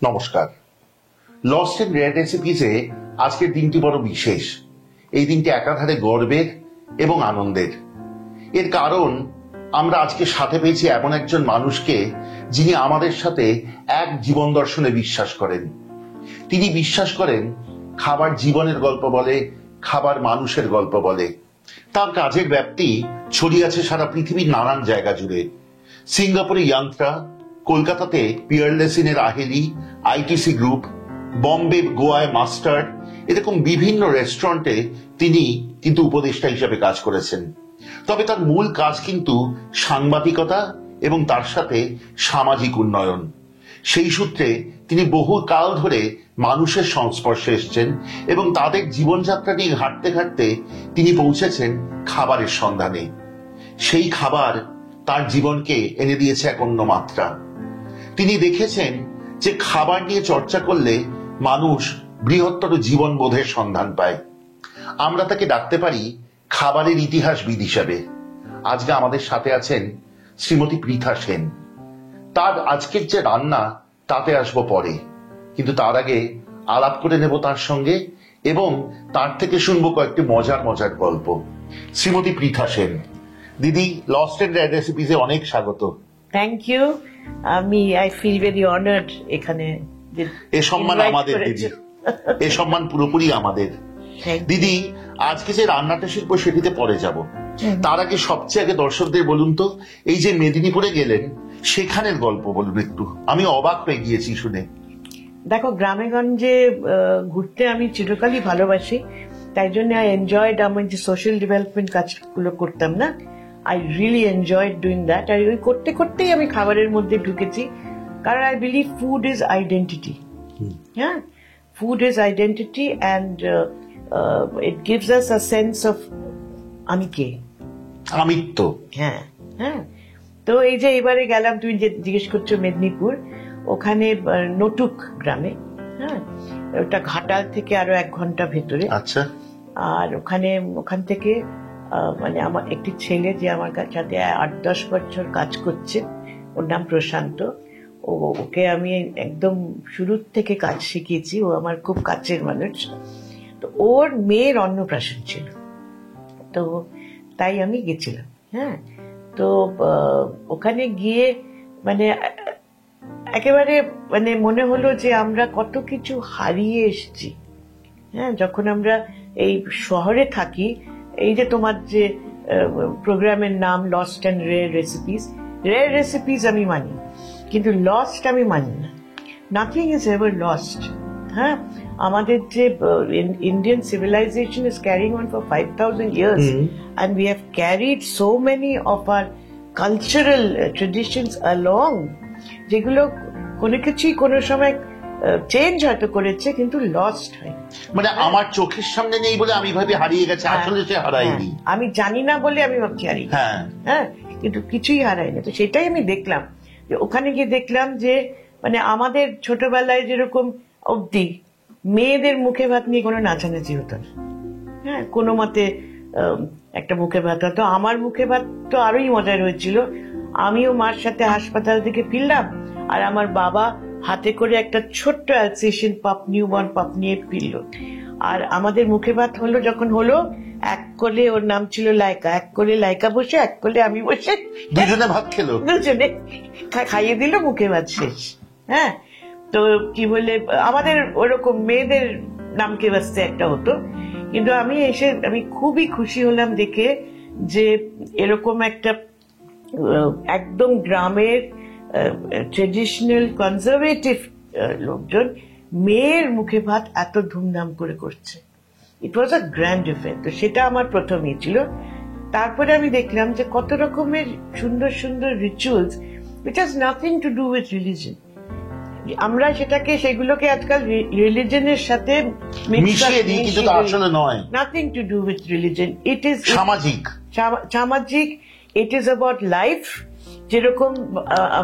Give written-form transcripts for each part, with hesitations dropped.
নমস্কার। Lost and rare রেসিপিসে আজকের দিনটি বড় বিশেষ। এই দিনটি একাধারে গর্বের এবং আনন্দের। এর কারণ আমরা আজকে সাথে পেয়েছি এমন একজন মানুষকে যিনি আমাদের সাথে এক জীবন দর্শনে বিশ্বাস করেন। তিনি বিশ্বাস করেন খাবার জীবনের গল্প বলে, খাবার মানুষের গল্প বলে। তার কাজের ব্যাপ্তি ছড়িয়ে আছে সারা পৃথিবীর নানান জায়গা জুড়ে। সিঙ্গাপুরে ইয়ান্ত্রা, কলকাতাতে পিয়ারলেসিনের আহেলি, আইটিসি গ্রুপ, বম্বে গোয়ায় মাস্টার্ড, এরকম বিভিন্ন রেস্টুরেন্টে তিনি কিন্তু উপদেষ্টা হিসেবে কাজ করেছেন। তবে তার মূল কাজ কিন্তু সাংবাদিকতা এবং তার সাথে সামাজিক উন্নয়ন। সেই সূত্রে তিনি বহু কাল ধরে মানুষের সংস্পর্শে এসেছেন এবং তাদের জীবনযাত্রা নিয়ে ঘাটতে ঘাটতে তিনি পৌঁছেছেন খাবারের সন্ধানে। সেই খাবার তার জীবনকে এনে দিয়েছে এক অন্য মাত্রা। তিনি দেখেছেন যে খাবার নিয়ে চর্চা করলে মানুষ বৃহত্তর জীবনবোধের সন্ধান পায়। আমরা তাকে ডাকতে পারি খাবারের ইতিহাসবিদ হিসাবে। আজকে আমাদের সাথে আছেন শ্রীমতী পৃথা সেন। তার আজকের যে রান্না তাতে আসবো পরে, কিন্তু তার আগে আলাপ করে নেব তার সঙ্গে এবং তার থেকে শুনবো কয়েকটি মজার মজার গল্প। শ্রীমতী পৃথা সেন, দিদি, লস্ট এন্ড রেয়ার রেসিপিসে অনেক স্বাগত। Thank you. I feel very honoured এখানে। এ সম্মান আমাদের দিদি, এ সম্মান পুরোপুরি আমাদের। দিদি, আজকে যে রান্নাটা শিল্প সেটিতে পরে যাব। তার আগে সবচেয়ে আগে দর্শকদের বলুন তো, এই যে মেদিনীপুরে গেলেন সেখানের গল্প বলুন একটু। আমি অবাক হয়ে গিয়েছি শুনে। দেখো, গ্রামে গঞ্জে ঘুরতে আমি চিরকালই ভালোবাসি। তাই জন্য আই এনজয়েড, আমি যে সোশ্যাল ডেভেলপমেন্ট কাজগুলো করতাম না, I really enjoyed doing that. আর ওই করতে করতেই আমি খাবারের মধ্যে ঢুকেছি, কারণ I believe food is identity. হ্যাঁ, food is identity and it gives us a sense of আমি কে, আমিত্ব। হ্যাঁ হ্যাঁ। তো এই যে এবারে গেলাম, তুমি যে জিজ্ঞেস করছো মেদিনীপুর, ওখানে নটুক গ্রামে। হ্যাঁ, ওটা ঘাটাল থেকে আরো 1 ঘন্টা ভেতরে। আচ্ছা। আর ওখান থেকে মানে আমার একটি ছেলে যে আমার সাথে 8-10 বছর কাজ করছে, ওর নাম প্রশান্ত। ওকে আমি একদম শুরুর থেকে কাজ শিখিয়েছি। ও আমার খুব কাছের মানুষ। তো ওর মেয়ের অন্নপ্রাশন ছিল, তো তাই আমি গেছিলাম। হ্যাঁ, তো ওখানে গিয়ে মানে একেবারে মানে মনে হলো যে আমরা কত কিছু হারিয়ে এসেছি। হ্যাঁ, যখন আমরা এই শহরে থাকি, এই যে তোমার যে প্রোগ্রামের নাম lost and rare recipes, rare recipes আমি মানি, কিন্তু লস্ট আমি মানি না। Nothing is ever lost. হ্যাঁ, আমাদের যে Indian civilisation is carrying on for 5000 years and we have carried so many of our cultural traditions along, যেগুলো কোনো কিছুই কোনো সময় চেঞ্জ হয়তো করেছে কিন্তু লস্ট হয়। মানে আমার চোখের সামনে নেই বলে আমি ভাবি হারিয়ে গেছে, আসলে সে হারায়নি। আমি জানি না বলে আমি ভাবছি হারিয়ে। হ্যাঁ, কিন্তু কিছুই হারায়নি। তো সেটাই আমি দেখলাম, যে ওখানে গিয়ে দেখলাম যে মানে আমাদের ছোটবেলায় যেরকম অবধি মেয়েদের মুখে ভাত নিয়ে কোনো নাচানাচি হতো না। হ্যাঁ, কোনো মতে একটা মুখে ভাত হতো। আমার মুখে ভাত তো আরোই মজার হয়েছিল। আমিও মার সাথে হাসপাতাল থেকে ফিরলাম, আর আমার বাবা হাতে করে একটা ছোট্ট অ্যালসেশন পাপ, নিউবর্ন পাপ নিয়ে ফিরল। আর আমাদের মুখে ভাত হলো যখন হলো, এক কোলে, ওর নাম ছিল লাইকা, এক কোলে লাইকা বসে, এক কোলে আমি বসে, দুজনে ভাত খেলো, দুজনে খাইয়ে দিল, মুখে ভাত শেষ। হ্যাঁ, তো কি বলে আমাদের ওরকম মেয়েদের নামকে বাঁচতে একটা হতো। কিন্তু আমি এসে আমি খুবই খুশি হলাম দেখে যে এরকম একটা একদম গ্রামের ট্রেডিশনাল কনজারভেটিভ লোকজন মেয়ের মুখে ভাত এত ধুমধাম করে করছে। ইট ওয়াজ আ গ্র্যান্ড ইফেক্ট। তো সেটা আমার প্রথমই ছিল। তারপরে আমি দেখলাম যে কত রকমের সুন্দর সুন্দর rituals which has nothing to do with religion, আমরা সেগুলোকে আজকাল রিলিজনের সাথে মিশিয়ে দিই, কিন্তু আসলে নয়। Nothing to do with religion. It is সামাজিক। It is about life. যেরকম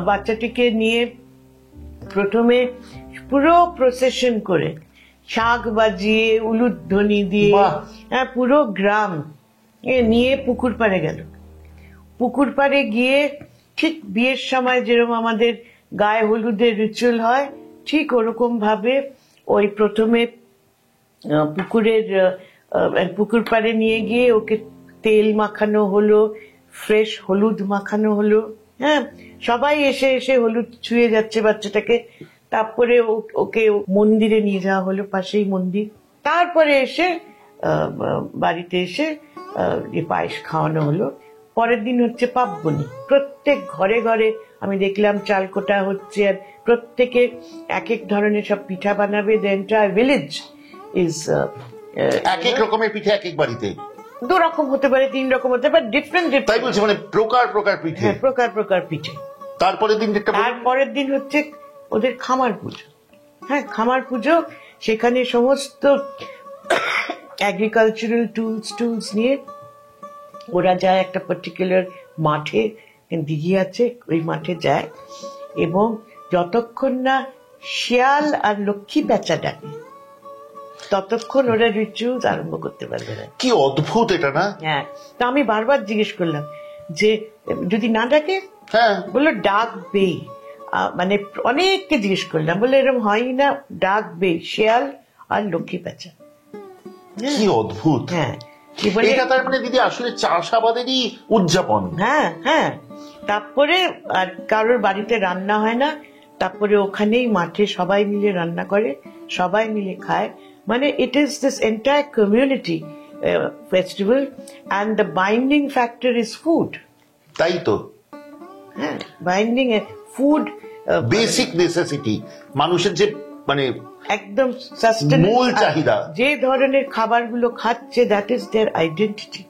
বাচ্চাটিকে নিয়ে প্রথমে পুরো প্রসেশন করে শাঁখ বাজিয়ে উলুধ্বনি দিয়ে পুরো গ্রাম নিয়ে পুকুর পাড়ে গেল। পুকুর পাড়ে গিয়ে ঠিক বিয়ের সময় যেরকম আমাদের গায়ে হলুদের রিচুয়াল হয়, ঠিক ওরকম ভাবে ওই প্রথমে পুকুর পাড়ে নিয়ে গিয়ে ওকে তেল মাখানো হলো, ফ্রেশ হলুদ মাখানো হলো। হ্যাঁ, সবাই এসে এসে হলুদ ছুঁয়ে যাচ্ছে বাচ্চাটাকে। তারপরে ওকে মন্দিরে নিয়ে যাওয়া হলো, পাশেই মন্দির। তারপরে এসে বাড়িতে এসে পায়েস খাওয়ানো হলো। পরের দিন হচ্ছে পার্বণী। প্রত্যেক ঘরে ঘরে আমি দেখলাম চালকোটা হচ্ছে, আর প্রত্যেকে এক এক ধরনের সব পিঠা বানাবে। দ্য এন্টায়ার ভিলেজ ইজ এক এক রকমের পিঠে এক এক বাড়িতে, 2 রকম হতে পারে, 3 রকম হতে পারে, ডিফারেন্ট। তাই বলছি, মানে প্রকার প্রকার পিঠে। হ্যাঁ, প্রকার প্রকার পিঠে। তারপরের দিন তারপরের দিন হচ্ছে ওদের খামার পুজো। হ্যাঁ, খামার পুজো। সেখানে সমস্ত এগ্রিকালচারাল টুলস নিয়ে ওরা যায় একটা পার্টিকুলার মাঠে, দিঘি আছে, ওই মাঠে যায়, এবং যতক্ষণ না শিয়াল আর লক্ষ্মী প্যাঁচা ডাকে ততক্ষণ ওরা রিচুয়ালস আরম্ভ করতে পারবে না। কি অদ্ভুত এটা না? হ্যাঁ, তা আমি বারবার জিজ্ঞেস করলাম যে যদি না ডাকে, হ্যাঁ বললো ডাকবে। মানে অনেককে জিজ্ঞেস করলাম, বলে এরকম হয় না, ডাকবে শিয়াল আর লক্ষ্মী প্যাঁচা। কি অদ্ভুত। হ্যাঁ, এটা তার মানে দিদি আসলে চাষাবাদেরই উদযাপন। হ্যাঁ হ্যাঁ। তারপরে আর কারোর বাড়িতে রান্না হয় না, তারপরে ওখানেই মাঠে সবাই মিলে রান্না করে, সবাই মিলে খায়। মানে it is this entire community festival, and the binding factor is food. তাই তো, হ্যাঁ, বাইন্ডিং ফুড, বেসিক নেসেসিটি, মানুষের যে মানে একদম মূল চাহিদা, যে ধরনের খাবারগুলো খাচ্ছে, দ্যাট ইজ দেয়ার আইডেন্টিটি।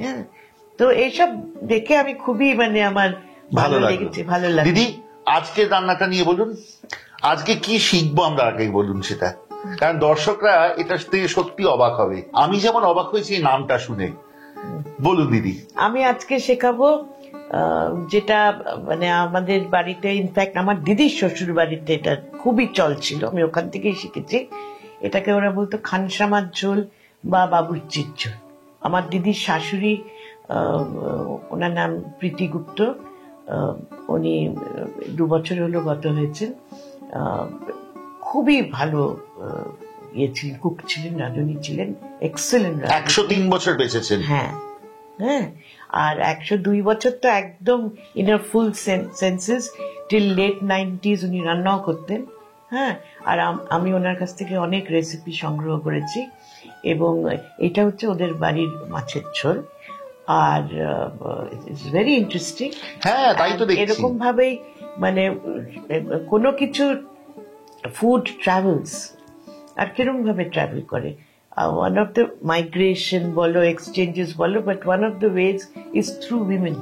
হ্যাঁ, তো এইসব দেখে আমি খুবই মানে আমার ভালো লেগেছে, ভালো লাগে। দিদি, আজকের রান্নাটা নিয়ে বলুন, আজকে কি শিখবো আমরা, আগে বলুন সেটা, কারণ দর্শকরা এটা থেকে সত্যি অবাক হবে। আমি যেমন অবাক হয়েছি এই নামটা শুনে। বলুন দিদি। আমি আজকে শেখাবো যেটা মানে আমাদের বাড়িতে, ইনফ্যাক্ট আমার দিদির শ্বশুর বাড়িতে এটা খুবই চল ছিল, আমি ওখান থেকেই শিখেছি। এটাকে ওরা বলতো খানসামার ঝোল বা বাবুর্চির ঝোল। আমার দিদির শাশুড়ি, ওনার নাম প্রীতি গুপ্ত, উনি 2 বছর হলো গত হয়েছেন। খুবই ভালো ছিলেন, কুক ছিলেন, রাঁধুনি ছিলেন, এক্সেলেন্ট। 103 বছর বেঁচেছেন। হ্যাঁ হ্যাঁ, আর 102 বছর তো একদম ইনার ফুল সেন্সেস, টিল লেট 90s উনি রান্নাও করতেন। হ্যাঁ, আর আমি ওনার কাছ থেকে অনেক রেসিপি সংগ্রহ করেছি, এবং এটা হচ্ছে ওদের বাড়ির মাছের ঝোল। আর ইটস ভেরি ইন্টারেস্টিং। হ্যাঁ, তাই তো দেখছি। এরকম ভাবেই মানে কোনো কিছু ফুড ট্রাভেলস, আর কিরকম ভাবে ট্রাভেল করে। One of the migration বলো, এক্সচেঞ্জেস বলো, but one of the ways is through women.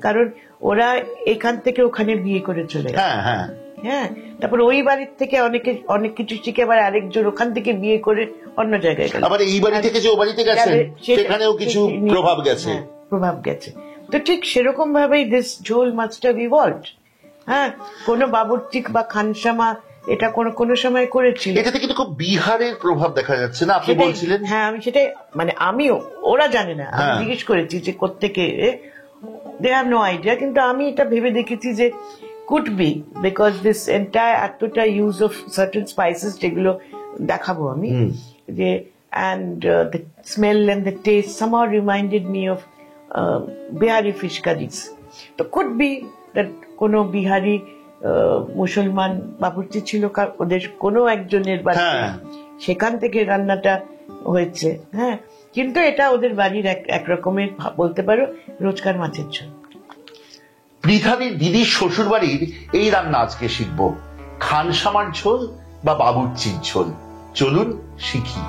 কারণ ওরা এখান থেকে ওখানে বিয়ে করে চলে গেছে। হ্যাঁ, হ্যাঁ, তারপর ওই বাড়ির থেকে অনেক কিছু শিখে আবার আরেকজন ওখান থেকে বিয়ে করে অন্য জায়গায় গেল, আবার এই বাড়ি থেকে যে ও বাড়িতে গেছেন সেখানেও কিছু প্রভাব গেছে। প্রভাব গেছে। তো ঠিক সেরকম ভাবেই দিস ঝোল মাস্ট হ্যাভ ইভলভড। হ্যাঁ, কোনো বাবুর্চি বা খানসামা এটা কোনো সময় করেছিল। এটাতে কিন্তু খুব বিহারের প্রভাব দেখা যাচ্ছে না, আপনি বলছিলেন। হ্যাঁ, আমি সেটাই, মানে আমিও, ওরা জানে না, আমি জিজ্ঞেস করেছি যে কোত্থেকে, দে হ্যাভ নো আইডিয়া, কিন্তু আমি এটা ভেবে দেখেছি যে could be because this entire এতটা ইউজ অফ সার্টেন স্পাইসেস, যেগুলো দেখাবো আমি, যে and the smell and the test somehow reminded me of Bihari fish curries. তো কুড বি দ্যাট কোনো বিহারি মুসলমান বাবুর্চি ছিল ওদের কোনো একজনের বাড়িতে, সেখান থেকে রান্নাটা হয়েছে। হ্যাঁ, কিন্তু এটা ওদের বাড়ির এক রকমের বলতে পারো রোজকার মাছের ঝোল। পৃথাদির দিদির শ্বশুর বাড়ির এই রান্না আজকে শিখবো, খানসামার ঝোল বা বাবুর্চির ঝোল। চলুন শিখি।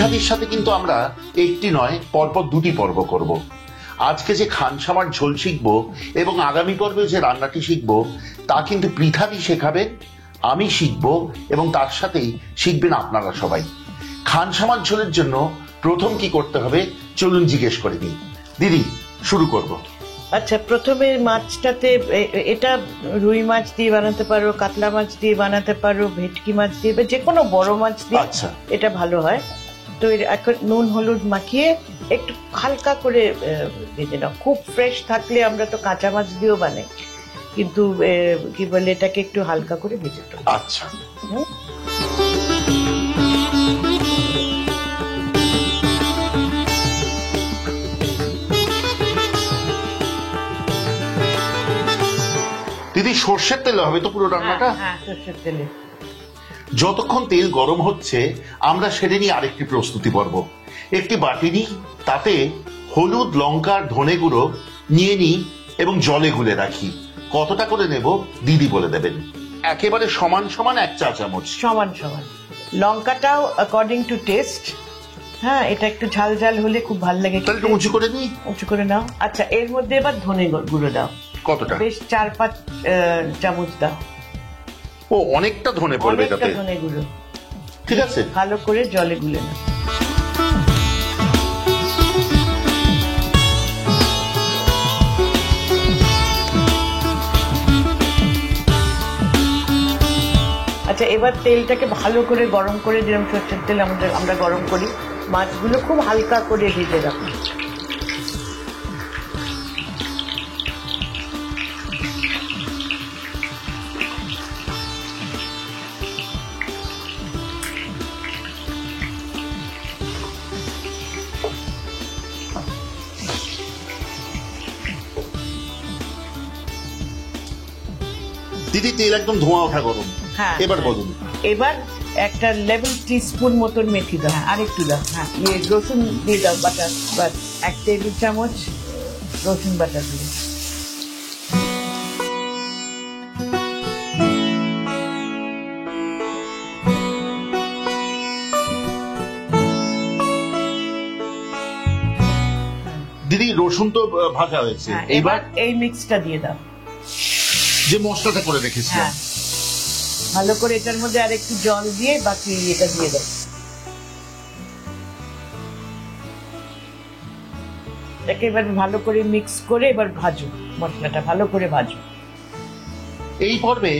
পৃথাদির সাথে কিন্তু আমরা একটি নয় পরপর দুটি পর্ব করব। আজকে যে খানসামার ঝোল শিখবো এবং আগামী পর্বে যে রান্নাটি শিখবো তা কিন্তু পৃথাদি শেখাবেন, আমি শিখবো এবং তার সাথেই শিখবেন আপনারা সবাই। খানসামার ঝোলের জন্য প্রথম কি করতে হবে চলুন জিজ্ঞেস করে দিই। দিদি শুরু করব। আচ্ছা, প্রথমে মাছটাতে এটা রুই মাছ দিয়ে বানাতে পারো, কাতলা মাছ দিয়ে বানাতে পারো, ভেটকি মাছ দিয়ে বা যে কোনো বড় মাছ দিয়ে আচ্ছা। এটা ভালো হয়। তো এখন নুন হলুদ মাখিয়ে একটু হালকা করে ভেজে নাও। খুব ফ্রেশ থাকলে আমরা তো কাঁচা মাছ দিয়েও বানাই, কিন্তু কি বলে এটাকে একটু হালকা করে ভেজে নাও। আচ্ছা। দিদি সর্ষের তেলে হবে তো পুরো রান্নাটা? হ্যাঁ, সর্ষের তেলে। যতক্ষণ তেল গরম হচ্ছে আমরা সেরে নিই আরেকটি প্রস্তুতি পর্ব। একটি বাটি নিই, তাতে হলুদ, লঙ্কা, ধনে গুঁড়ো নিয়ে নিই এবং জলে গুলে রাখি। কতটা করে নেব দিদি বলে দেবেন। একেবারে সমান সমান 1 চা চামচ। সমান সমান। লঙ্কাটাও অ্যাকর্ডিং টু টেস্ট। হ্যাঁ, এটা একটু ঝাল ঝাল হলে খুব ভালো লাগে। তাহলে একটু উঁচু করে নিই। উঁচু করে নাও। আচ্ছা, এর মধ্যে এবার ধনে গুঁড়ো দাও। কতটা? বেশ 4-5 চামচ দাও। ও, অনেকটা ধনে পড়বে অনেকটা তাতে। ধনে গুঁড়ো। ঠিক আছে। ভালো করে জলে গুলে নাও। আচ্ছা, এবার তেলটাকে ভালো করে গরম করে দিলাম। সর্ষের তেল আমরা গরম করি। মাছগুলো খুব হালকা করে ভেজে রাখি। দিদি তেল একদম ধোঁয়া ওঠা গরম। হ্যাঁ, এবার বলুন। এবার একটা লেবল টিস্পুন মতন মেথি দাও। আর একটু দাও। হ্যাঁ, রসুন দিয়ে দাও বাটা। বাস 1 টেবিল চামচ রসুন বাটা দিয়ে। দিদি রসুন তো ভাজা হয়েছে, এবার এই মিক্সটা দিয়ে দাও, যে মশলাটা করে রেখেছিলাম। হ্যাঁ, ভালো করে এটার মধ্যে আর একটু জল দিয়ে বাকি এটা দিয়ে দাও। এটাকে এবার ভালো করে মিক্স করে এবার ভাজো। মশলাটা ভালো করে ভাজো। এই পর্বে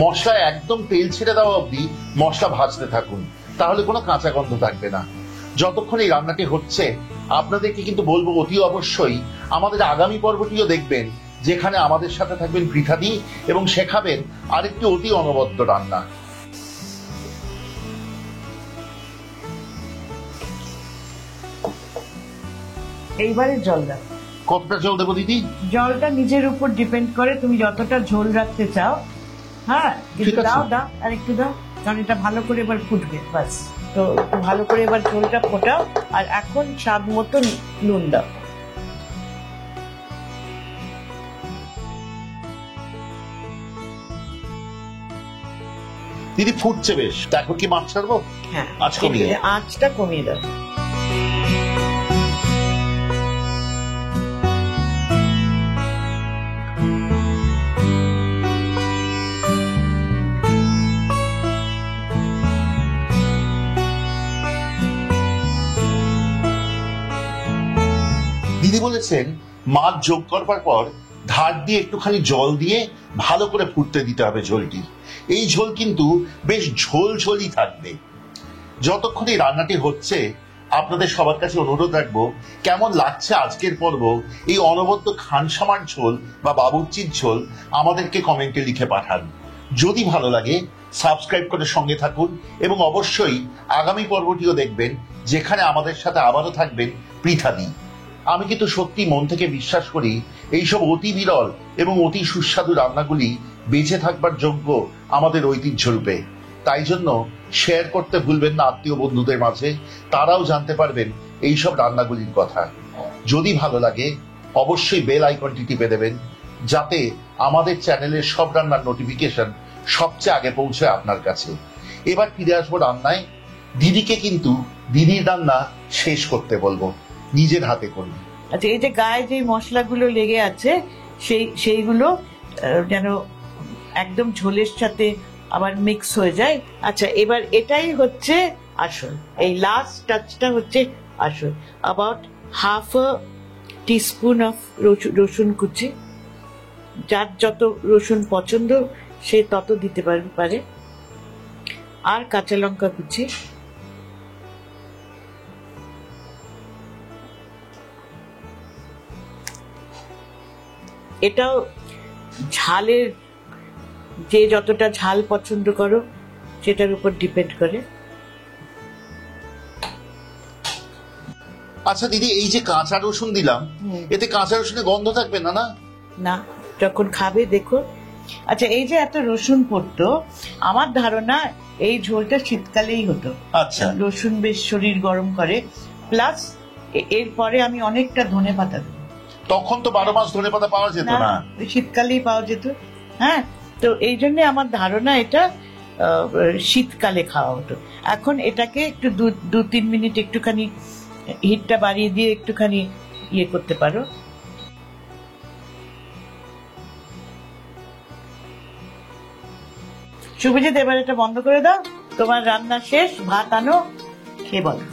মশলা একদম তেল ছেড়ে দেওয়া অবধি মশলা ভাজতে থাকুন, তাহলে কোনো কাঁচা গন্ধ থাকবে না। যতক্ষণ এই রান্নাটি হচ্ছে আপনাদেরকে কিন্তু বলবো অতি অবশ্যই আমাদের আগামী পর্বটিও দেখবেন, যেখানে আমাদের সাথে থাকবেন পৃথাদি এবং শেখাবেন আরেকটি অতি অনবদ্য রান্না। এইবারে জল দাও। কতটা জল দেবো দিদি? জলটা নিজের উপর ডিপেন্ড করে, তুমি যতটা ঝোল রাখতে চাও। হ্যাঁ, কিন্তু দাও আর একটু দাও, কারণ এটা ভালো করে এবার ফুটবে। বাস, তো ভালো করে এবার ঝোলটা ফোটাও। আর এখন স্বাদ মতো নুন দাও। দিদি ফুটছে বেশ, দেখো কি মাছ ছাড়বো? হ্যাঁ, আঁচটা কমিয়ে দাও। দিদি বলেছেন মাছ যোগ করবার পর ধার দিয়ে একটুখানি জল দিয়ে ভালো করে ফুটতে দিতে হবে ঝোলটি। এই ঝোল কিন্তু বেশ ঝোল ঝোলই থাকবে। যতক্ষণ এই রান্নাটি হচ্ছে আপনাদের সবার কাছে অনুরোধ রাখবো, কেমন লাগছে আজকের পর্ব, এই অনবদ্য খানসামার ঝোল বা বাবুর্চির ঝোল আমাদেরকে কমেন্টে লিখে পাঠান। যদি ভালো লাগে সাবস্ক্রাইব করে সঙ্গে থাকুন এবং অবশ্যই আগামী পর্বটিও দেখবেন, যেখানে আমাদের সাথে আবারও থাকবেন পৃথাদি। আমি কিন্তু সত্যি মন থেকে বিশ্বাস করি এইসব অতি বিরল এবং অতি সুস্বাদু রান্নাগুলি বেঁচে থাকবার যোগ্য আমাদের ঐতিহ্যরূপে। তাই জন্য শেয়ার করতে ভুলবেন না আত্মীয় বন্ধুদের মাঝে, তারাও জানতে পারবেন এইসব রান্নাগুলির কথা। যদি ভালো লাগে অবশ্যই বেল আইকনটি টিপে দেবেন, যাতে আমাদের চ্যানেলের সব রান্নার নোটিফিকেশন সবচেয়ে আগে পৌঁছে আপনার কাছে। এবার ফিরে আসবো রান্নায়। দিদিকে কিন্তু দিদির রান্না শেষ করতে বলবো, নিজের হাতে করবে। আচ্ছা, এই যে গায়ে যে মশলাগুলো লেগে আছে সেইগুলো যেন একদম ঝোলের সাথে আবার মিক্স হয়ে যায়। আচ্ছা, এবার এটাই হচ্ছে আসল, এই লাস্ট টাচটা হচ্ছে আসল। About half a teaspoon of রসুন কুচি, যার যত রসুন পছন্দ সে তত দিতে পারে, আর কাঁচা লঙ্কা কুচি, এটাও ঝালের, যে যতটা ঝাল পছন্দ করো সেটার উপর ডিপেন্ড করে। আচ্ছা দিদি, এই যে কাঁচা রসুন দিলাম, এতে কাঁচা রসুনের গন্ধ থাকবে না? না না, যখন খাবে দেখো। আচ্ছা, এই যে এত রসুন পড়তো, আমার ধারণা এই ঝোলটা শীতকালেই হতো। আচ্ছা, রসুন বেশ শরীর গরম করে, প্লাস এরপরে আমি অনেকটা ধনেপাতা দেবো। তখন তো 12 মাস ধনেপাতা পাওয়া যেত না। শীতকালেই পাওয়া যেত। হ্যাঁ, তো এই জন্য আমার ধারণা এটা শীতকালে খাওয়া হতো। এখন এটাকে একটু 2-3 মিনিট একটুখানি হিটটা বাড়িয়ে দিয়ে একটুখানি ইয়ে করতে পারো। শুভজিৎ, এবার এটা বন্ধ করে দাও, তোমার রান্না শেষ, ভাত আনো, খেয়ে বলো।